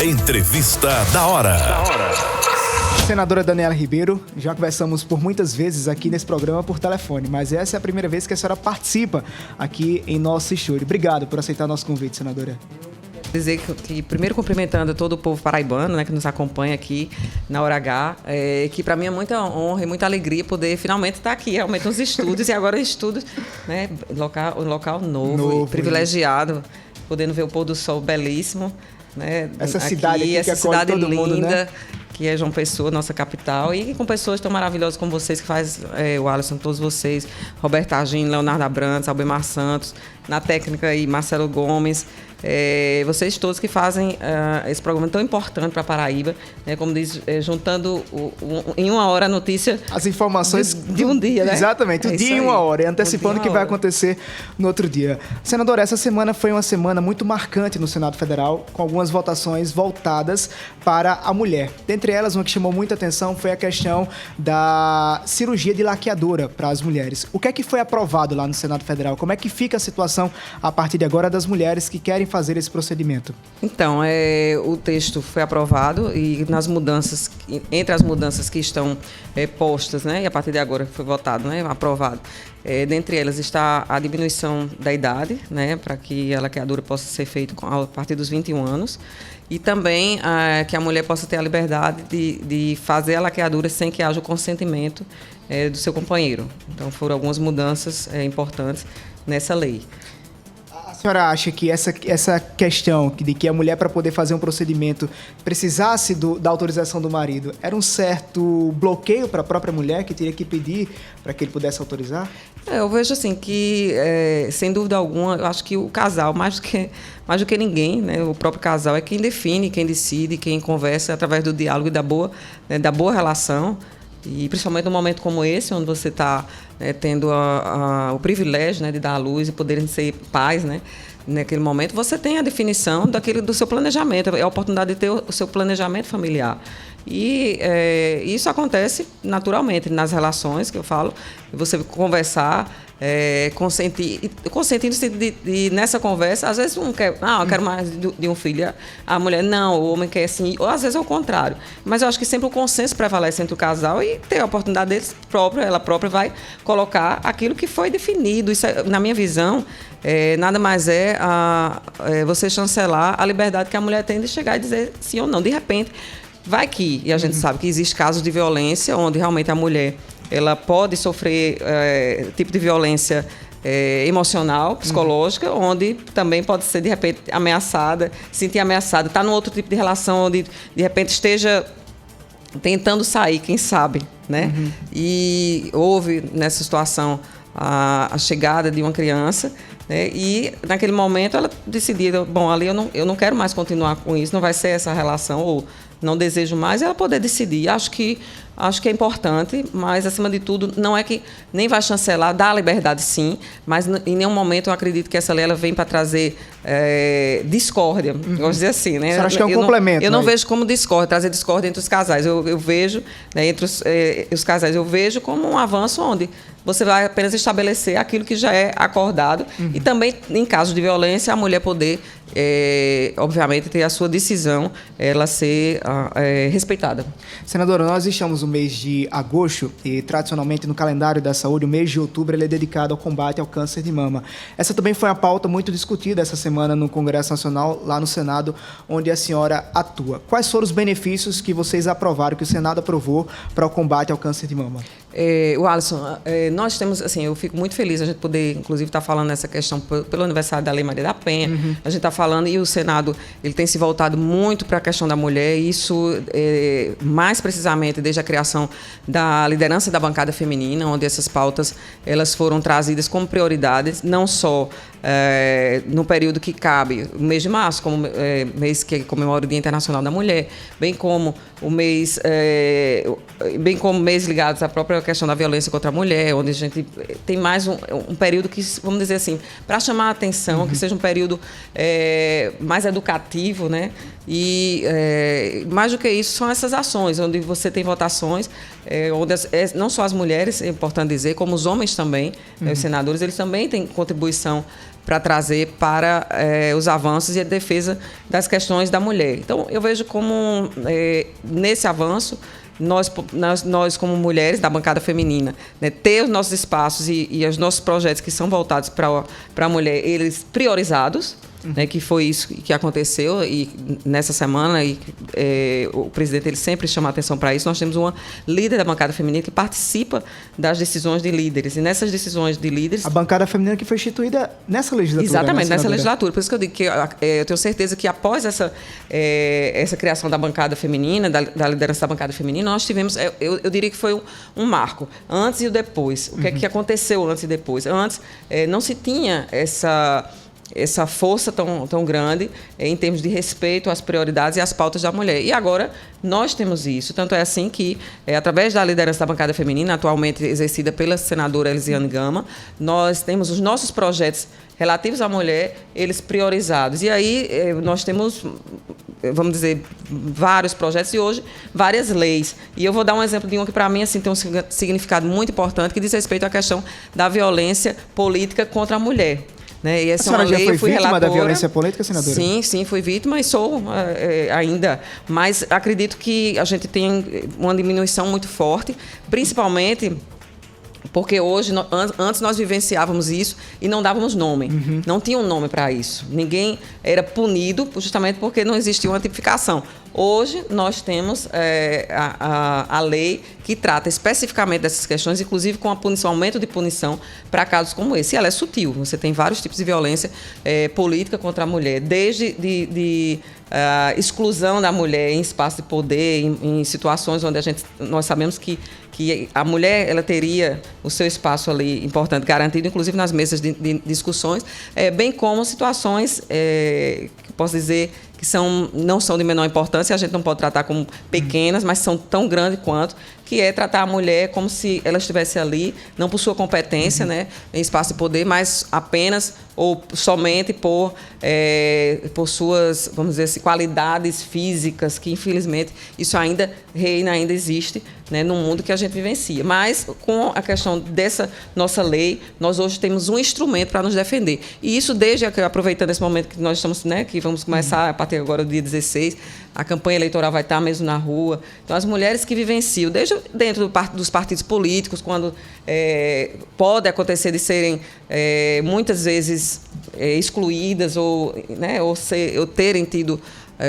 Entrevista da hora. Senadora Daniela Ribeiro, já conversamos por muitas vezes aqui nesse programa por telefone, mas essa é a primeira vez que a senhora participa aqui em nosso estúdio. Obrigado por aceitar nosso convite, senadora. Dizer que primeiro cumprimentando todo o povo paraibano, né, que nos acompanha aqui na Hora H, que para mim é muita honra e muita alegria poder finalmente estar aqui, realmente nos estúdios, e agora estúdios, né, um local novo, privilegiado, podendo ver o pôr do sol belíssimo, né, essa cidade aqui, essa cidade todo linda, mundo, né? Que é João Pessoa, nossa capital, e com pessoas tão maravilhosas como vocês, que faz o Alisson, todos vocês, Roberto Agim, Leonardo Abrantes, Albemar Santos, na técnica aí, Marcelo Gomes, vocês todos que fazem esse programa tão importante para Paraíba, né, como diz, juntando em uma hora a notícia... As informações de um dia, né? Exatamente, o dia em uma hora, e antecipando o que vai acontecer no outro dia. Senadora, essa semana foi uma semana muito marcante no Senado Federal, com algumas votações voltadas para a mulher. Dentre elas, uma que chamou muita atenção foi a questão da cirurgia de laqueadura para as mulheres. O que é que foi aprovado lá no Senado Federal? Como é que fica a situação a partir de agora das mulheres que querem fazer esse procedimento? Então, o texto foi aprovado e entre as mudanças que estão postas, né, e a partir de agora foi votado, né, aprovado, dentre elas está a diminuição da idade, né, para que a laqueadura possa ser feita a partir dos 21 anos, e também que a mulher possa ter a liberdade de fazer a laqueadura sem que haja o consentimento do seu companheiro. Então, foram algumas mudanças importantes nessa lei. A senhora acha que essa questão de que a mulher, para poder fazer um procedimento, precisasse da autorização do marido, era um certo bloqueio para a própria mulher, que teria que pedir para que ele pudesse autorizar? Eu vejo assim que, sem dúvida alguma, eu acho que o casal, mais do que ninguém, né, o próprio casal é quem define, quem decide, quem conversa através do diálogo e da boa relação. E principalmente num momento como esse, onde você está tendo o privilégio, né, de dar à luz e poderem ser pais, né, naquele momento, você tem a definição do seu planejamento, é a oportunidade de ter o seu planejamento familiar. E isso acontece naturalmente nas relações, que eu falo, você conversar, consentindo-se de nessa conversa, às vezes um quer, eu quero mais de um filho, a mulher não, o homem quer assim, ou às vezes é o contrário. Mas eu acho que sempre o consenso prevalece entre o casal e ter a oportunidade deles ela própria vai colocar aquilo que foi definido. Isso, na minha visão, nada mais você chancelar a liberdade que a mulher tem de chegar e dizer sim ou não. De repente, vai que, e a gente sabe que existe casos de violência onde realmente a mulher ela pode sofrer tipo de violência emocional, psicológica, onde também pode ser, de repente, ameaçada, sentir ameaçada, está num outro tipo de relação onde, de repente, esteja tentando sair, quem sabe, né? E houve, nessa situação, a chegada de uma criança, né? E, naquele momento, ela decidiu, bom, ali eu não quero mais continuar com isso, não vai ser essa relação, ou não desejo mais, ela poder decidir. Acho que é importante, mas, acima de tudo, não é que nem vai chancelar, dá a liberdade, sim, mas em nenhum momento eu acredito que essa lei ela vem para trazer discórdia, vamos dizer assim, né? Você acha que é um complemento? Eu não vejo como discórdia, trazer discórdia entre os casais. Eu vejo, né, entre os casais, eu vejo como um avanço onde você vai apenas estabelecer aquilo que já é acordado e também, em caso de violência, a mulher poder, obviamente, ter a sua decisão, ela ser respeitada. Senadora, nós estamos no mês de agosto e, tradicionalmente, no calendário da saúde, o mês de outubro ele é dedicado ao combate ao câncer de mama. Essa também foi a pauta muito discutida essa semana no Congresso Nacional, lá no Senado, onde a senhora atua. Quais foram os benefícios que vocês aprovaram, que o Senado aprovou para o combate ao câncer de mama? O Alisson, nós temos, assim, eu fico muito feliz a gente poder, inclusive, estar falando nessa questão pelo aniversário da Lei Maria da Penha. A gente está falando, e o Senado ele tem se voltado muito para a questão da mulher, e isso, mais precisamente, desde a criação da liderança da bancada feminina, onde essas pautas elas foram trazidas como prioridades, não só no período que cabe, o mês de março, como mês que comemora o Dia Internacional da Mulher, bem como o mês, mês ligados à própria questão da violência contra a mulher, onde a gente tem mais um período que, vamos dizer assim, para chamar a atenção, que seja um período mais educativo, né? E mais do que isso, são essas ações, onde você tem votações, onde não só as mulheres, é importante dizer, como os homens também, os senadores, eles também têm contribuição para trazer para os avanços e a defesa das questões da mulher. Então, eu vejo como, nesse avanço, nós como mulheres da bancada feminina, né, ter os nossos espaços e os nossos projetos que são voltados para a mulher, eles priorizados, né, que foi isso que aconteceu e nessa semana o presidente ele sempre chama a atenção para isso. Nós temos uma líder da bancada feminina que participa das decisões de líderes, e nessas decisões de líderes... A bancada feminina que foi instituída nessa legislatura. Exatamente, nessa legislatura. Por isso que eu digo que eu tenho certeza que após essa criação da bancada feminina, da liderança da bancada feminina, nós tivemos, eu diria que foi um marco, antes e o depois. O que é que aconteceu antes e depois? Antes, não se tinha essa força tão grande em termos de respeito às prioridades e às pautas da mulher. E agora nós temos isso. Tanto é assim que, através da liderança da bancada feminina, atualmente exercida pela senadora Elisiane Gama, nós temos os nossos projetos relativos à mulher, eles priorizados. E aí nós temos, vamos dizer, vários projetos e hoje várias leis. E eu vou dar um exemplo de um que, para mim, assim, tem um significado muito importante, que diz respeito à questão da violência política contra a mulher. Né? E essa a senhora já foi vítima relatora da violência política, senadora? Sim, fui vítima e sou ainda. Mas acredito que a gente tem uma diminuição muito forte, principalmente porque hoje, antes nós vivenciávamos isso e não dávamos nome. Não tinha um nome para isso. Ninguém era punido justamente porque não existia uma tipificação. Hoje, nós temos a lei que trata especificamente dessas questões, inclusive com aumento de punição para casos como esse. E ela é sutil. Você tem vários tipos de violência política contra a mulher, desde exclusão da mulher em espaço de poder, em situações onde nós sabemos que a mulher ela teria o seu espaço ali importante, garantido, inclusive nas mesas de discussões, bem como situações que eu posso dizer que não são de menor importância, a gente não pode tratar como pequenas, mas são tão grandes quanto, que é tratar a mulher como se ela estivesse ali, não por sua competência, né, em espaço de poder, mas apenas ou somente por suas, vamos dizer assim, qualidades físicas, que infelizmente isso ainda reina, ainda existe, né, no mundo que a gente vivencia. Mas com a questão dessa nossa lei, nós hoje temos um instrumento para nos defender. E isso aproveitando esse momento que nós estamos, né, que vamos começar a partir agora do dia 16, a campanha eleitoral vai estar mesmo na rua. Então, as mulheres que vivenciam, desde dentro dos partidos políticos, quando pode acontecer de serem muitas vezes excluídas ou terem tido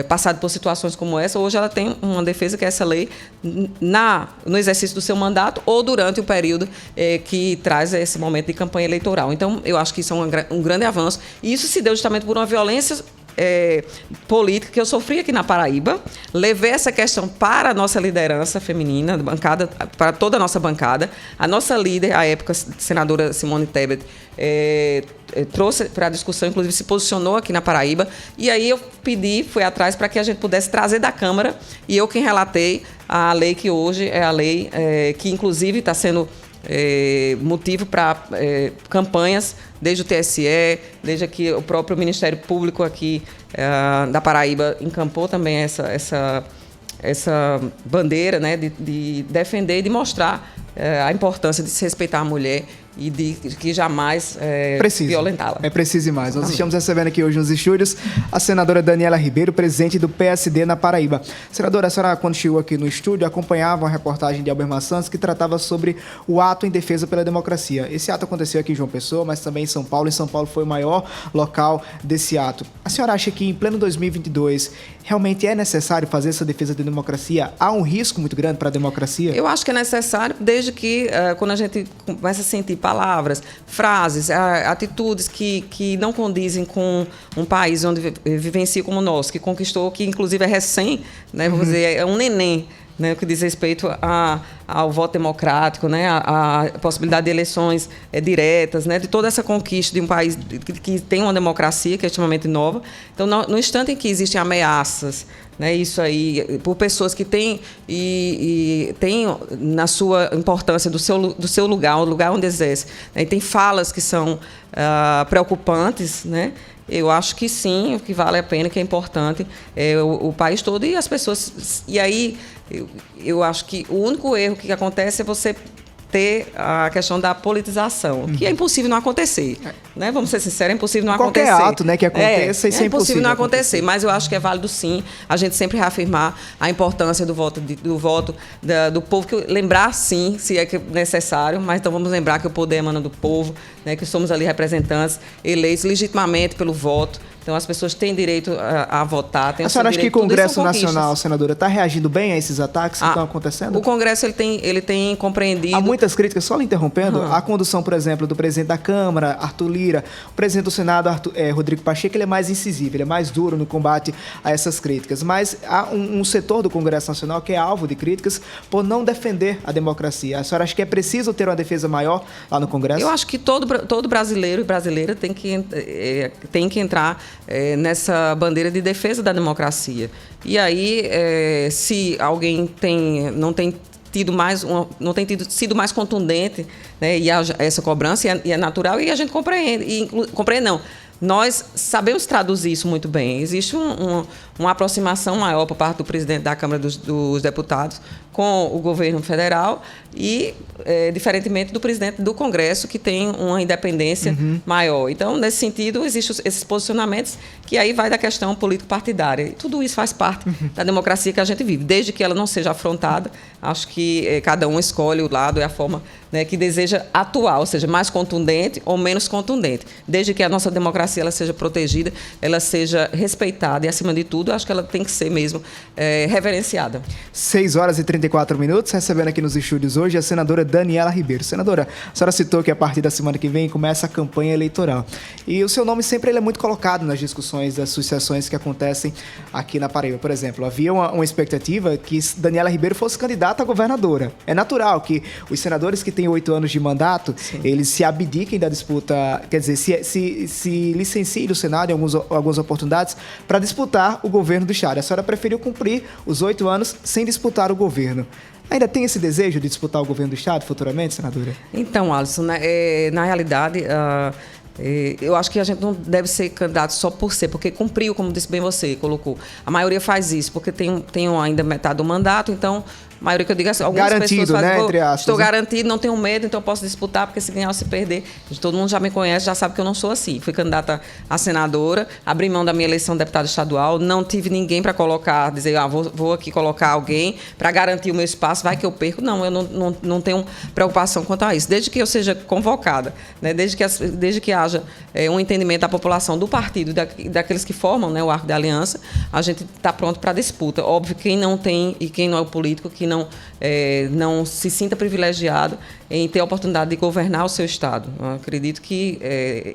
passado por situações como essa, hoje ela tem uma defesa que é essa lei no exercício do seu mandato ou durante o período que traz esse momento de campanha eleitoral. Então, eu acho que isso é um grande avanço. E isso se deu justamente por uma violência política que eu sofri aqui na Paraíba. Levei essa questão para a nossa liderança feminina, bancada, para toda a nossa bancada. A nossa líder, à época, senadora Simone Tebet, trouxe para a discussão, inclusive se posicionou aqui na Paraíba. E aí eu fui atrás para que a gente pudesse trazer da Câmara, e eu quem relatei a lei que hoje é a lei que, inclusive, está sendo motivo para campanhas desde o TSE, desde que o próprio Ministério Público aqui da Paraíba encampou também essa bandeira, né, de defender e de mostrar a importância de se respeitar a mulher e de que jamais violentá-la. É preciso mais. Nós estamos recebendo aqui hoje nos estúdios a senadora Daniela Ribeiro, presidente do PSD na Paraíba. Senadora, a senhora, quando chegou aqui no estúdio, acompanhava uma reportagem de Elber Santos que tratava sobre o ato em defesa pela democracia. Esse ato aconteceu aqui em João Pessoa, mas também em São Paulo, e São Paulo foi o maior local desse ato. A senhora acha que em pleno 2022 realmente é necessário fazer essa defesa da democracia? Há um risco muito grande para a democracia? Eu acho que é necessário desde que, quando a gente começa a sentir palavras, frases, atitudes que não condizem com um país onde vivencia como o nosso, que conquistou, que inclusive é recém, né, vamos dizer, é um neném, né, que diz respeito ao voto democrático, né, a possibilidade de eleições diretas, né, de toda essa conquista de um país que tem uma democracia que é extremamente nova. Então, no instante em que existem ameaças, né, isso aí, por pessoas que têm e têm na sua importância do seu lugar, o lugar onde exerce, né, e tem falas que são preocupantes, né, eu acho que sim, que vale a pena, que é importante o país todo e as pessoas. E aí, eu acho que o único erro que acontece é você ter a questão da politização, que é impossível não acontecer. Né? Vamos ser sinceros, é impossível não acontecer. Qualquer ato, né, que aconteça, isso é impossível não acontecer, mas eu acho que é válido sim a gente sempre reafirmar a importância do voto do povo, que lembrar sim, se é necessário, mas então vamos lembrar que o poder emana do povo, né, que somos ali representantes eleitos legitimamente pelo voto. Então, as pessoas têm direito a votar. Tem a senhora acha que o Congresso Nacional, senadora, está reagindo bem a esses ataques que estão acontecendo? O Congresso ele tem compreendido... Há muitas críticas, só lhe interrompendo, a condução, por exemplo, do presidente da Câmara, Arthur Lira, o presidente do Senado, Rodrigo Pacheco, ele é mais incisivo, ele é mais duro no combate a essas críticas. Mas há um setor do Congresso Nacional que é alvo de críticas por não defender a democracia. A senhora acha que é preciso ter uma defesa maior lá no Congresso? Eu acho que todo brasileiro e brasileira tem que entrar nessa bandeira de defesa da democracia. E aí, se alguém não tem sido mais contundente, né, e essa cobrança, e é natural, e a gente compreende. Compreende não. Nós sabemos traduzir isso muito bem. Existe uma aproximação maior por parte do presidente da Câmara dos Deputados com o governo federal e, diferentemente do presidente do Congresso, que tem uma independência maior. Então, nesse sentido, existem esses posicionamentos que aí vai da questão político-partidária. E tudo isso faz parte da democracia que a gente vive. Desde que ela não seja afrontada, acho que cada um escolhe o lado e a forma, né, que deseja atuar, ou seja, mais contundente ou menos contundente. Desde que a nossa democracia ela seja protegida, ela seja respeitada e, acima de tudo, acho que ela tem que ser mesmo reverenciada. 6h34, recebendo aqui nos estúdios hoje a senadora Daniela Ribeiro. Senadora, a senhora citou que a partir da semana que vem começa a campanha eleitoral. E o seu nome sempre ele é muito colocado nas discussões das sucessões que acontecem aqui na Paraíba. Por exemplo, havia uma expectativa que Daniela Ribeiro fosse candidata a governadora. É natural que os senadores que têm 8 anos de mandato, eles se abdiquem da disputa, quer dizer, se licenciem do Senado em algumas oportunidades para disputar o governo do Estado. A senhora preferiu cumprir os 8 anos sem disputar o governo. Ainda tem esse desejo de disputar o governo do Estado futuramente, senadora? Então, Alisson, na realidade, eu acho que a gente não deve ser candidato só por ser, porque cumpriu, como disse bem você, colocou. A maioria faz isso, porque tem ainda metade do mandato, então... A maioria que eu digo assim, algumas garantido, pessoas fazem, né, entre aspas, estou garantido, não tenho medo, então eu posso disputar, porque se ganhar ou se perder, todo mundo já me conhece, já sabe que eu não sou assim. Fui candidata a senadora, abri mão da minha eleição de deputada estadual, não tive ninguém para colocar, dizer, vou aqui colocar alguém para garantir o meu espaço, vai que eu perco. Não, eu não tenho preocupação quanto a isso. Desde que eu seja convocada, né, desde que haja um entendimento da população, do partido, daqueles que formam, né, o arco da aliança, a gente está pronto para a disputa. Óbvio, quem não tem e quem não é o político, que não se sinta privilegiado em ter a oportunidade de governar o seu Estado. Eu acredito que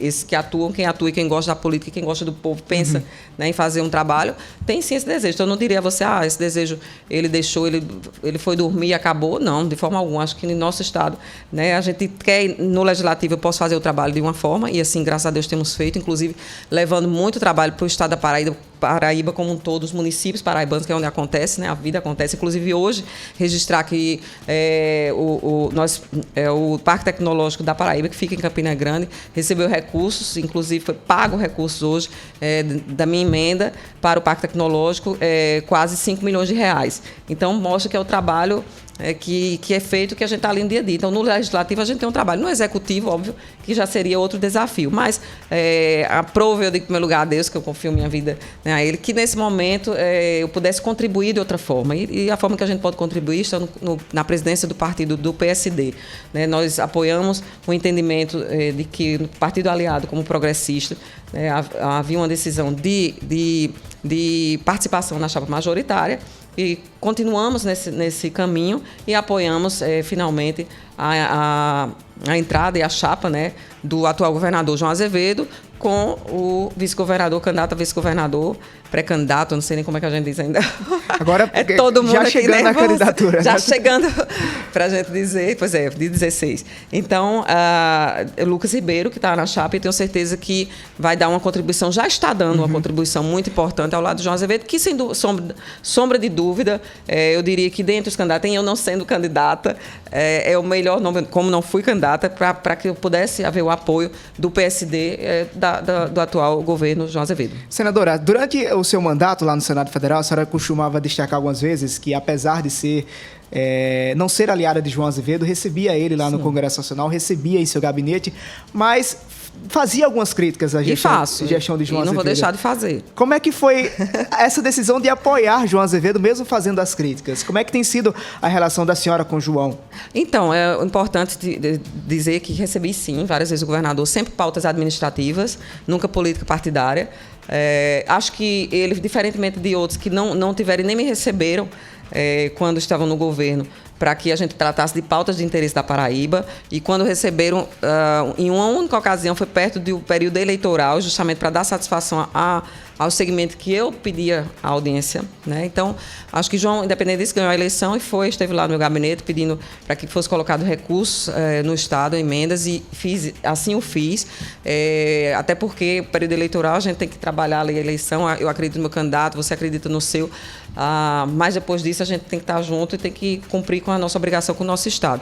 esses que atuam, quem atua e quem gosta da política, quem gosta do povo, pensa, né, em fazer um trabalho, tem sim esse desejo. Então, eu não diria a você, esse desejo ele deixou, ele foi dormir e acabou. Não, de forma alguma. Acho que no nosso Estado, né, a gente quer, no Legislativo, eu posso fazer o trabalho de uma forma, e assim, graças a Deus, temos feito, inclusive, levando muito trabalho para o Estado da Paraíba como um todo, os municípios paraibanos, que é onde acontece, né, a vida acontece. Inclusive, hoje, registrar que o Parque Tecnológico da Paraíba, que fica em Campina Grande, recebeu recursos, inclusive foi pago recursos hoje da minha emenda para o Parque Tecnológico, quase 5 milhões de reais. Então, mostra que é o trabalho que é feito, que a gente está ali no dia a dia. Então, no Legislativo, a gente tem um trabalho. No Executivo, óbvio, que já seria outro desafio. Mas aprovo, eu digo, em primeiro lugar, a Deus, que eu confio minha vida, né, a Ele, que nesse momento eu pudesse contribuir de outra forma. E a forma que a gente pode contribuir está na presidência do partido do PSD. Né? Nós apoiamos o entendimento de que no partido aliado, como progressista, havia uma decisão de participação na chapa majoritária, e continuamos nesse caminho e apoiamos finalmente a entrada e a chapa, né, do atual governador João Azevedo com o vice-governador, candidato a vice-governador, pré-candidato, não sei nem como é que a gente diz ainda. Agora, todo mundo já aqui chegando na candidatura. Já chegando para a gente dizer, pois de 16. Então, Lucas Ribeiro, que está na chapa, e tenho certeza que vai dar uma contribuição, já está dando uma contribuição muito importante ao lado do João Azevedo, que sem sombra de dúvida, eu diria que dentre os candidatos, eu não sendo candidata, é o melhor nome, como não fui candidata, para que eu pudesse haver o apoio do PSD do atual governo João Azevedo. Senadora, durante o seu mandato lá no Senado Federal, a senhora costumava destacar algumas vezes que, apesar de ser não ser aliada de João Azevedo, recebia ele lá no Congresso Nacional, recebia em seu gabinete, mas fazia algumas críticas à gestão de João Azevedo. E não vou deixar de fazer. Como é que foi essa decisão de apoiar João Azevedo, mesmo fazendo as críticas? Como é que tem sido a relação da senhora com João? Então, é importante dizer que recebi, sim, várias vezes o governador, sempre pautas administrativas, nunca política partidária. Acho que ele, diferentemente de outros que não tiveram e nem me receberam quando estavam no governo, para que a gente tratasse de pautas de interesse da Paraíba, e quando receberam, em uma única ocasião, foi perto do período eleitoral, justamente para dar satisfação ao segmento que eu pedia a audiência, né? Então, acho que João, independente disso, ganhou a eleição e esteve lá no meu gabinete pedindo para que fosse colocado recursos no Estado, emendas, e assim o fiz, até porque período eleitoral a gente tem que trabalhar a eleição, eu acredito no meu candidato, você acredita no seu, mas depois disso a gente tem que estar junto e tem que cumprir com a nossa obrigação com o nosso Estado.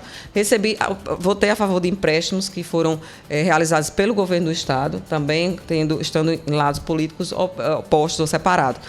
Votei a favor de empréstimos que foram realizados pelo governo do Estado, também estando em lados políticos opostos ou separados.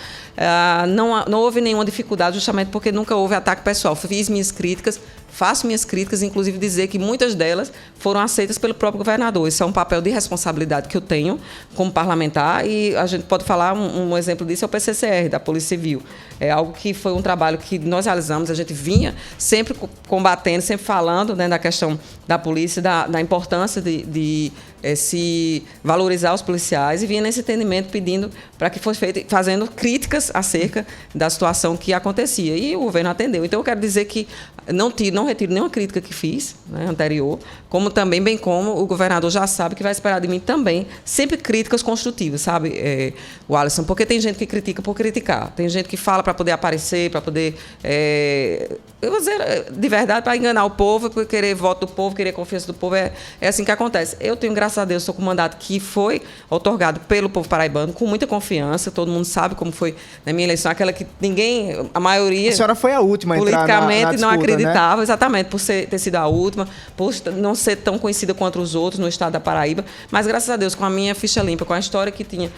Não houve nenhuma dificuldade, justamente porque nunca houve ataque pessoal. Fiz minhas críticas, faço minhas críticas, inclusive dizer que muitas delas foram aceitas pelo próprio governador. Isso é um papel de responsabilidade que eu tenho como parlamentar, e a gente pode falar, um exemplo disso é o PCCR, da Polícia Civil. É algo que foi um trabalho que nós realizamos, a gente vinha sempre combatendo, sempre falando, né, da questão da polícia, da importância de se valorizar os policiais, e vinha nesse entendimento pedindo para que fosse feito, fazendo críticas acerca da situação que acontecia, e o governo atendeu. Então eu quero dizer que não retiro nenhuma crítica que fiz, né, anterior, como também, bem como o governador já sabe que vai esperar de mim também sempre críticas construtivas, sabe, o Alisson, porque tem gente que critica por criticar, tem gente que fala para poder aparecer, para poder, eu vou dizer de verdade, para enganar o povo, para querer voto do povo, querer confiança do povo, é assim que acontece. Eu tenho, graças a Deus, estou com um mandato que foi otorgado pelo povo paraibano, com muita confiança, todo mundo sabe como foi na minha eleição, aquela que ninguém, a maioria... A senhora foi a última a entrar politicamente na disputa, não acreditava, né? Exatamente, por ter sido a última, por não ser tão conhecida quanto os outros no estado da Paraíba, mas graças a Deus, com a minha ficha limpa, com a história que tinha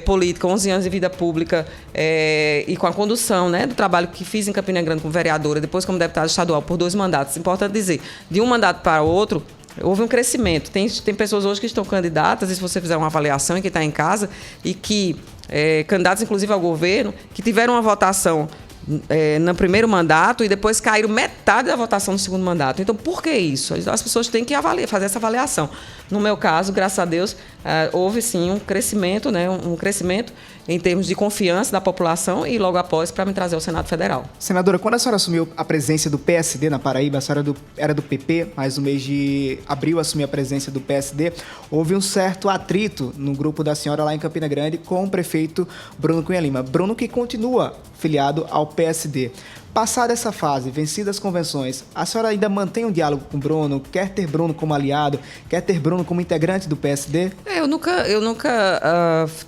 política, 11 anos de vida pública, e com a condução, né, do trabalho que fiz em Campina Grande como vereadora, depois como deputada estadual por 2 mandatos. Importante dizer, de um mandato para o outro, houve um crescimento. Tem pessoas hoje que estão candidatas, e se você fizer uma avaliação e que está em casa, e que candidatos, inclusive ao governo, que tiveram uma votação no primeiro mandato e depois caíram metade da votação no segundo mandato. Então, por que isso? As pessoas têm que fazer essa avaliação. No meu caso, graças a Deus, houve sim um crescimento, né, um crescimento em termos de confiança da população, e logo após para me trazer ao Senado Federal. Senadora, quando a senhora assumiu a presença do PSD na Paraíba, a senhora era do PP, mas no mês de abril assumiu a presença do PSD, houve um certo atrito no grupo da senhora lá em Campina Grande com o prefeito Bruno Cunha Lima. Bruno, que continua filiado ao PSD. Passada essa fase, vencidas as convenções, a senhora ainda mantém um diálogo com o Bruno? Quer ter Bruno como aliado? Quer ter Bruno como integrante do PSD? Eu nunca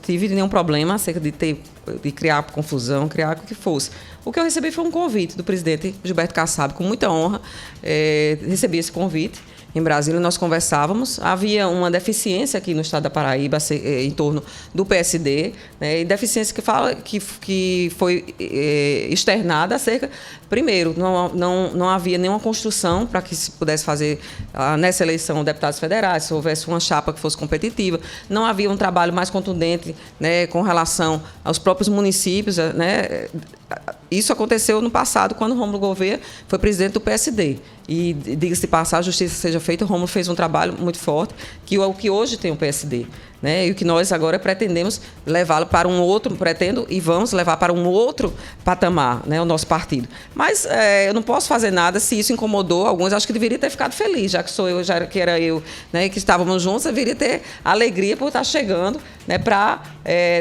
tive nenhum problema acerca de criar confusão, criar o que fosse. O que eu recebi foi um convite do presidente Gilberto Kassab, com muita honra, recebi esse convite. Em Brasília, nós conversávamos, havia uma deficiência aqui no estado da Paraíba em torno do PSD, né, e deficiência que foi externada acerca, primeiro, não havia nenhuma construção para que se pudesse fazer nessa eleição deputados federais, se houvesse uma chapa que fosse competitiva, não havia um trabalho mais contundente, né, com relação aos próprios municípios, né. Isso aconteceu no passado, quando o Rômulo Gouveia foi presidente do PSD. E, diga-se de passar, a justiça seja feita, o Rômulo fez um trabalho muito forte, que é o que hoje tem o PSD. Né? E o que nós agora pretendemos levá-lo para um outro, e vamos levar para um outro patamar, né, o nosso partido. Mas eu não posso fazer nada se isso incomodou alguns. Acho que deveria ter ficado feliz, já que era eu, né, e que estávamos juntos, eu deveria ter alegria por estar chegando, né, para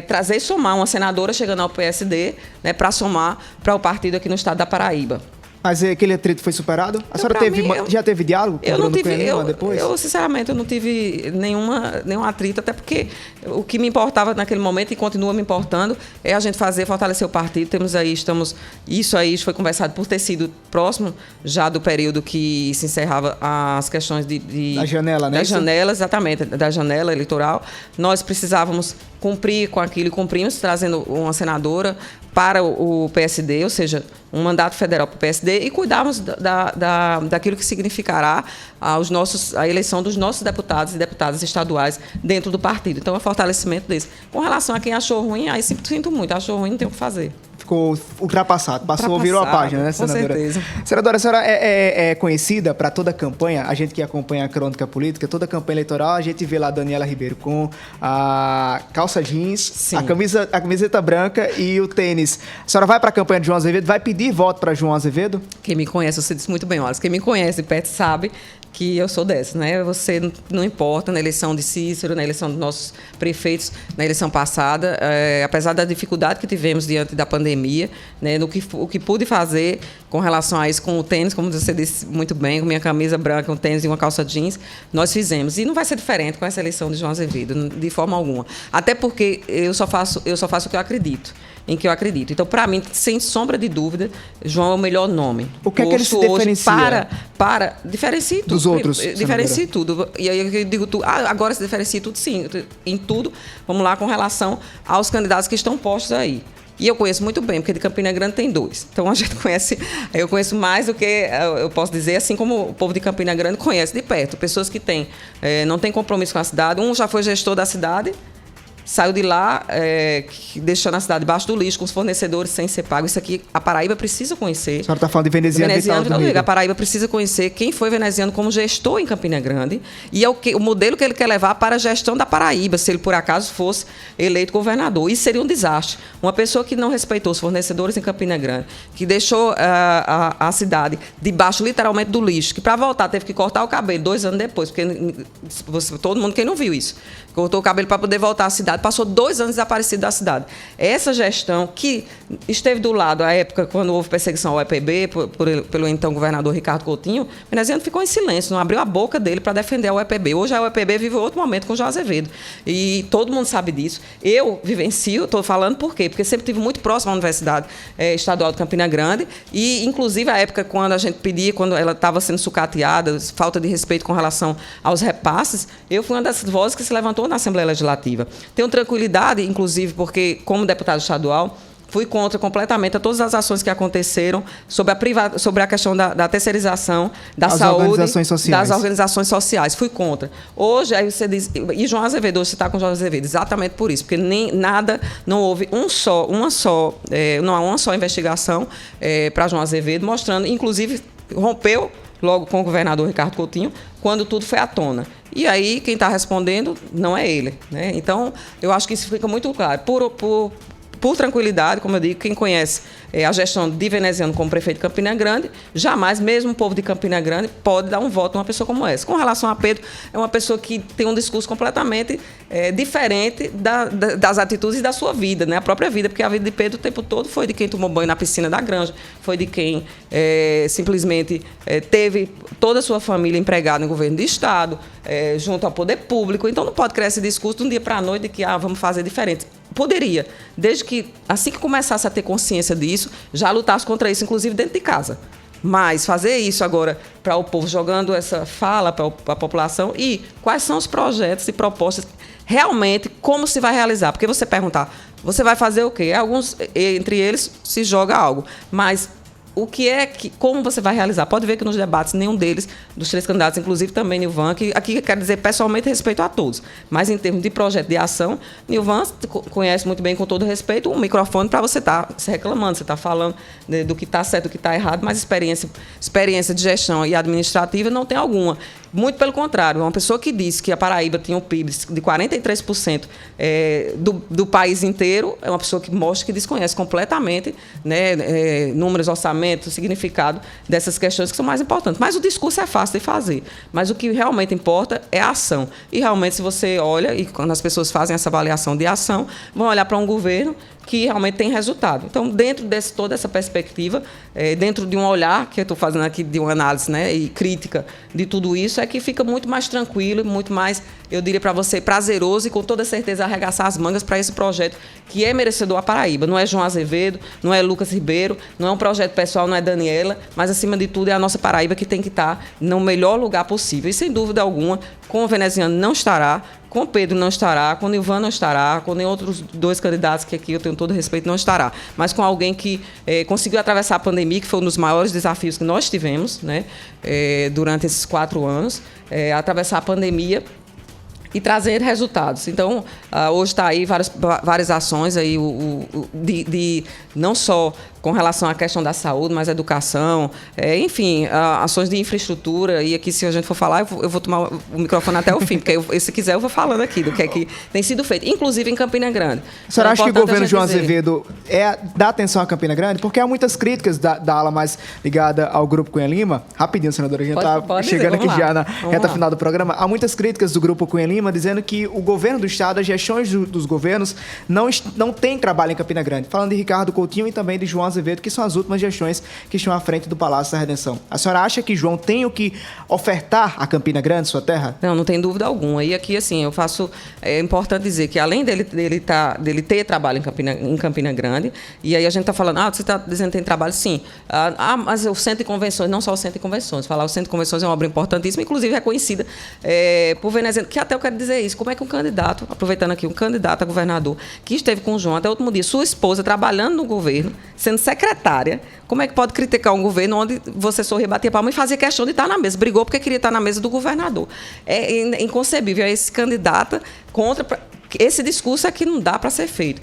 trazer e somar uma senadora chegando ao PSD, né, para somar para o partido aqui no estado da Paraíba. Mas aquele atrito foi superado? A senhora já teve diálogo com o Bruno Cunha Lima depois? Sinceramente, eu não tive nenhum atrito, até porque o que me importava naquele momento e continua me importando é a gente fortalecer o partido. Isso aí foi conversado por ter sido próximo já do período que se encerrava as questões da janela, né? Da janela, exatamente, da janela eleitoral. Nós precisávamos cumprir com aquilo, e cumprimos, trazendo uma senadora para o PSD, ou seja, um mandato federal para o PSD, e cuidarmos daquilo que significará a eleição dos nossos deputados e deputadas estaduais dentro do partido. Então, é um fortalecimento desse. Com relação a quem achou ruim, aí sinto muito, achou ruim, não tem o que fazer. Ficou ultrapassado, virou a página, né, senadora? Com certeza. Senadora, a senhora é conhecida para toda a campanha, a gente que acompanha a crônica política, toda a campanha eleitoral, a gente vê lá a Daniela Ribeiro com a calça jeans, sim, a camiseta branca e o tênis. A senhora vai para a campanha de João Azevedo, vai pedir voto para João Azevedo? Quem me conhece, você disse muito bem, Wallace, quem me conhece de perto sabe que eu sou dessa, né? Você não importa na eleição de Cícero, na eleição dos nossos prefeitos, na eleição passada, apesar da dificuldade que tivemos diante da pandemia, né? O que pude fazer com relação a isso, com o tênis, como você disse muito bem, com minha camisa branca, um tênis e uma calça jeans, nós fizemos. E não vai ser diferente com essa eleição de João Azevedo, de forma alguma. Até porque eu só faço o que eu acredito. Em que eu acredito. Então, para mim, sem sombra de dúvida, João é o melhor nome. O que é que ele se diferencia? Diferencie tudo. Dos outros. Diferencie tudo. E aí eu digo, agora se diferencia tudo, sim. Em tudo, vamos lá, com relação aos candidatos que estão postos aí. E eu conheço muito bem, porque de Campina Grande tem 2. Então, eu conheço mais do que, eu posso dizer, assim como o povo de Campina Grande conhece de perto. Pessoas que não têm compromisso com a cidade. Um já foi gestor da cidade, saiu de lá, deixando a cidade debaixo do lixo, com os fornecedores sem ser pago. Isso aqui a Paraíba precisa conhecer. A senhora está falando de veneziano. A Paraíba precisa conhecer quem foi veneziano como gestor em Campina Grande e o modelo que ele quer levar para a gestão da Paraíba, se ele por acaso fosse eleito governador. Isso seria um desastre. Uma pessoa que não respeitou os fornecedores em Campina Grande, que deixou a cidade debaixo literalmente do lixo, que para voltar teve que cortar o cabelo 2 anos depois, porque todo mundo, quem não viu isso, cortou o cabelo para poder voltar à cidade, passou 2 anos desaparecido da cidade. Essa gestão que esteve do lado, à época, quando houve perseguição ao EPB, pelo então governador Ricardo Coutinho, veneziano ficou em silêncio, não abriu a boca dele para defender o EPB. Hoje a UEPB vive outro momento com o João Azevedo. E todo mundo sabe disso. Eu vivencio, estou falando por quê? Porque sempre estive muito próximo à Universidade Estadual de Campina Grande e, inclusive, a época quando a gente pedia, quando ela estava sendo sucateada, falta de respeito com relação aos repasses, eu fui uma das vozes que se levantou na Assembleia Legislativa. Tenho tranquilidade, inclusive, porque, como deputado estadual, fui contra completamente a todas as ações que aconteceram sobre a questão da terceirização da saúde das organizações sociais. Fui contra. Hoje, aí você diz... E João Azevedo, hoje você está com João Azevedo, exatamente por isso, porque não houve uma só investigação para João Azevedo, mostrando, inclusive, rompeu logo com o governador Ricardo Coutinho, quando tudo foi à tona. E aí, quem está respondendo não é ele, né? Então, eu acho que isso fica muito claro. Por tranquilidade, como eu digo, quem conhece a gestão de veneziano como prefeito de Campina Grande, jamais, mesmo o povo de Campina Grande, pode dar um voto a uma pessoa como essa. Com relação a Pedro, é uma pessoa que tem um discurso completamente diferente das atitudes da sua vida, né? A própria vida, porque a vida de Pedro o tempo todo foi de quem tomou banho na piscina da Granja, foi de quem simplesmente teve toda a sua família empregada em governo de Estado, junto ao poder público. Então, não pode criar esse discurso de um dia para a noite de que vamos fazer diferente. Poderia, desde que, assim que começasse a ter consciência disso, já lutasse contra isso, inclusive dentro de casa. Mas fazer isso agora para o povo, jogando essa fala para a população, e quais são os projetos e propostas, realmente, como se vai realizar? Porque você perguntar, você vai fazer o quê? Alguns, entre eles, se joga algo, mas... como você vai realizar? Pode ver que nos debates, nenhum deles, dos 3 candidatos, inclusive também Nilvan, que aqui quero dizer pessoalmente respeito a todos, mas em termos de projeto de ação, Nilvan conhece muito bem, com todo respeito, um microfone para você estar se reclamando, você está falando do que está certo, do que está errado, mas experiência de gestão e administrativa não tem alguma. Muito pelo contrário, uma pessoa que disse que a Paraíba tinha um PIB de 43% do país inteiro, é uma pessoa que mostra que desconhece completamente, né, números, orçamento, significado dessas questões que são mais importantes. Mas o discurso é fácil de fazer, mas o que realmente importa é a ação. E realmente, se você olha, e quando as pessoas fazem essa avaliação de ação, vão olhar para um governo que realmente tem resultado. Então, dentro de toda essa perspectiva, dentro de um olhar que eu estou fazendo aqui, de uma análise, né, e crítica de tudo isso, é que fica muito mais tranquilo, muito mais, eu diria para você, prazeroso e com toda certeza arregaçar as mangas para esse projeto que é merecedor a Paraíba. Não é João Azevedo, não é Lucas Ribeiro, não é um projeto pessoal pessoal não é Daniela, mas acima de tudo é a nossa Paraíba que tem que estar no melhor lugar possível. E sem dúvida alguma, com o veneziano não estará, com o Pedro não estará, com o Nilvan não estará, com nem outros 2 candidatos que aqui eu tenho todo respeito não estará, mas com alguém que conseguiu atravessar a pandemia, que foi um dos maiores desafios que nós tivemos, né, durante esses 4 anos, atravessar a pandemia e trazer resultados. Então, hoje está aí várias ações aí, não só com relação à questão da saúde, mas educação, enfim, ações de infraestrutura. E aqui, se a gente for falar, eu vou tomar o microfone até o fim, porque se quiser eu vou falando aqui do que é que tem sido feito, inclusive em Campina Grande. A senhora acha que o governo João Azevedo dá atenção a Campina Grande? Porque há muitas críticas da ala mais ligada ao Grupo Cunha Lima. Rapidinho, senadora, a gente está chegando aqui já na reta final do programa. Há muitas críticas do Grupo Cunha Lima dizendo que o governo do Estado, as gestões dos governos, não tem trabalho em Campina Grande. Falando de Ricardo Coutinho e também de João Azevedo, que são as últimas gestões que estão à frente do Palácio da Redenção. A senhora acha que João tem o que ofertar a Campina Grande, sua terra? Não tem dúvida alguma. E aqui, assim, é importante dizer que além dele ter trabalho em Campina Grande, e aí a gente está falando, você está dizendo que tem trabalho? Sim. Mas o Centro de Convenções, não só o Centro de Convenções, falar o Centro de Convenções é uma obra importantíssima, inclusive reconhecida por venezianos, que até eu quero dizer isso, como é que um candidato, aproveitando aqui, um candidato a governador, que esteve com o João até o último dia, sua esposa trabalhando no governo, sendo secretária, como é que pode criticar um governo onde você sorria, batia palma e fazia questão de estar na mesa? Brigou porque queria estar na mesa do governador. É inconcebível. É esse candidato contra... Esse discurso aqui não dá para ser feito.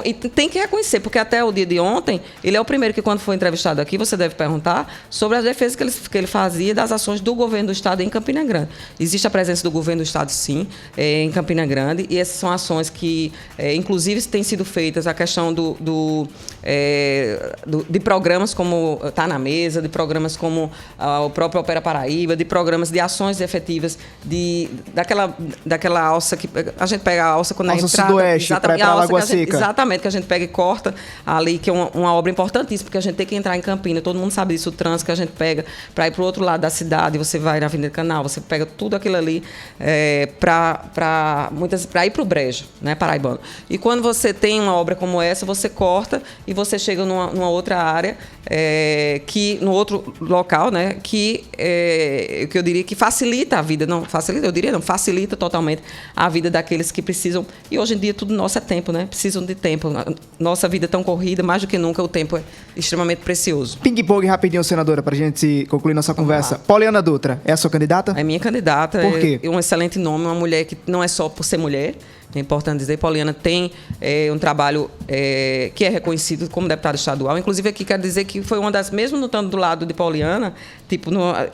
E tem que reconhecer, porque até o dia de ontem, ele é o primeiro que, quando foi entrevistado aqui, você deve perguntar sobre as defesas que ele fazia das ações do governo do Estado em Campina Grande. Existe a presença do governo do Estado, sim, em Campina Grande, e essas são ações que, inclusive, têm sido feitas, a questão de programas como Tá na Mesa, de programas como o próprio Opera Paraíba, de programas de ações efetivas, daquela alça que a gente pega a alça quando a entrada, sudoeste, para a Lagoa Seca. Exatamente, que a gente pega e corta ali, que é uma obra importantíssima, porque a gente tem que entrar em Campina, todo mundo sabe disso, o trânsito que a gente pega para ir para o outro lado da cidade, você vai na Avenida Canal, você pega tudo aquilo ali para ir para o Brejo, né, paraibano. E quando você tem uma obra como essa, você corta e você chega numa outra área, no outro local, né, que eu diria que facilita a vida, facilita totalmente a vida daqueles que precisam, e hoje em dia tudo nosso é tempo, né? Precisam de tempo. Nossa vida é tão corrida, mais do que nunca o tempo é extremamente precioso. Ping-pong rapidinho, senadora, para a gente concluir nossa conversa. Poliana Dutra, é a sua candidata? É minha candidata. Por quê? É um excelente nome, uma mulher que não é só por ser mulher, é importante dizer, Poliana tem um trabalho que é reconhecido como deputada estadual. Inclusive, aqui quero dizer que foi uma das, mesmo não estando do lado de Poliana,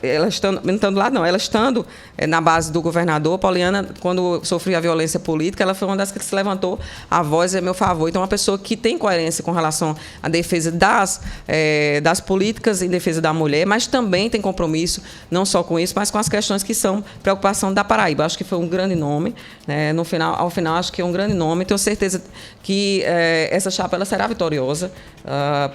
ela estando na base do governador, Poliana, quando sofreu a violência política, ela foi uma das que se levantou a voz a meu favor. Então, uma pessoa que tem coerência com relação à defesa das políticas em defesa da mulher, mas também tem compromisso, não só com isso, mas com as questões que são preocupação da Paraíba. Acho que foi um grande nome, né? Ao final, acho que é um grande nome. Tenho certeza que essa chapa ela será vitoriosa,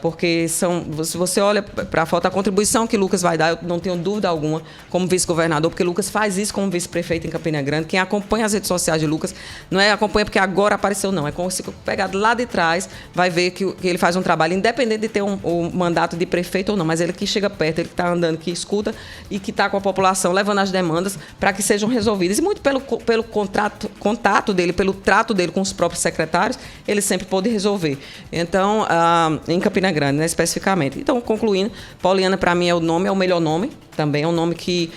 porque se você olha para a foto, a contribuição que Lucas vai dar, eu não tenho dúvida alguma, como vice-governador, porque Lucas faz isso como vice-prefeito em Campina Grande. Quem acompanha as redes sociais de Lucas, não é acompanha porque agora apareceu, não. É como se pegar lá de trás, vai ver que ele faz um trabalho, independente de ter um mandato de prefeito ou não, mas ele que chega perto, ele que está andando, que escuta e que está com a população, levando as demandas para que sejam resolvidas. E muito pelo contato dele, pelo trato dele com os próprios secretários, ele sempre pôde resolver. Então, em Campina Grande, né, especificamente. Então, concluindo, Poliana, para mim, é o melhor nome. Também é um nome que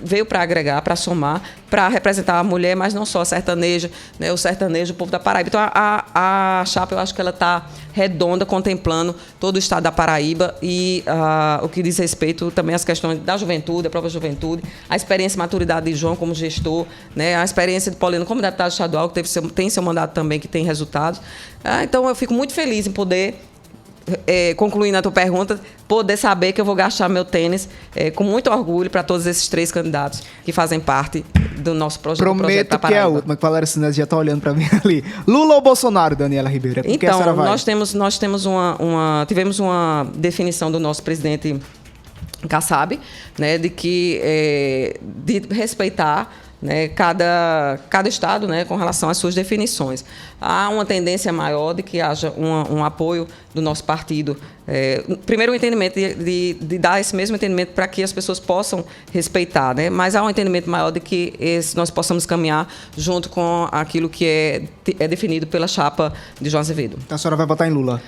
veio para agregar, para somar, para representar a mulher, mas não só a sertaneja, né, o sertanejo, o povo da Paraíba. Então, a chapa, eu acho que ela está redonda, contemplando todo o estado da Paraíba e o que diz respeito também às questões da juventude, a própria juventude, a experiência e maturidade de João como gestor, né, a experiência de Poliana como deputado estadual, que tem seu mandato também, que tem resultados. Então, eu fico muito feliz em poder... concluindo a tua pergunta, poder saber que eu vou gastar meu tênis com muito orgulho para todos esses 3 candidatos que fazem parte do nosso projeto. Prometo que é a última, que a Valéria Sinés já está olhando para mim ali. Lula ou Bolsonaro, Daniela Ribeiro? Então, nós tivemos uma definição do nosso presidente Kassab, né, de respeitar né, cada estado, né, com relação às suas definições. Há uma tendência maior de que haja um apoio do nosso partido. Primeiro, o entendimento de dar esse mesmo entendimento para que as pessoas possam respeitar, né? Mas há um entendimento maior de que nós possamos caminhar junto com aquilo que é definido pela chapa de João Azevedo. Então a senhora vai votar em Lula?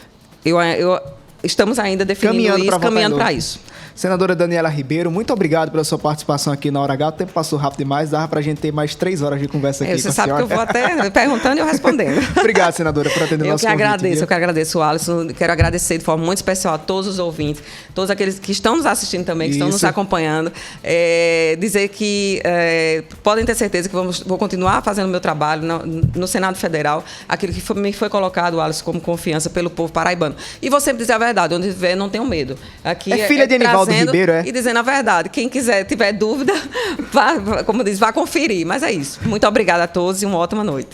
Estamos ainda definindo caminhando para isso. Senadora Daniela Ribeiro, muito obrigado pela sua participação aqui na Hora H. O tempo passou rápido demais, dava pra gente ter mais 3 horas de conversa aqui com a senhora. Você sabe que eu vou até perguntando e eu respondendo. Obrigado, senadora, por atender o nosso convite. Eu que agradeço, Alisson. Quero agradecer de forma muito especial a todos os ouvintes, todos aqueles que estão nos assistindo também, que estão nos acompanhando. Dizer que podem ter certeza que vou continuar fazendo o meu trabalho no Senado Federal, aquilo que me foi colocado, Alisson, como confiança pelo povo paraibano. E vou sempre dizer a verdade, onde estiver, não tenho medo. Aqui filha de Anivaldo Ribeiro, e dizendo a verdade. Quem tiver dúvida, vá conferir. Mas é isso. Muito obrigada a todos e uma ótima noite.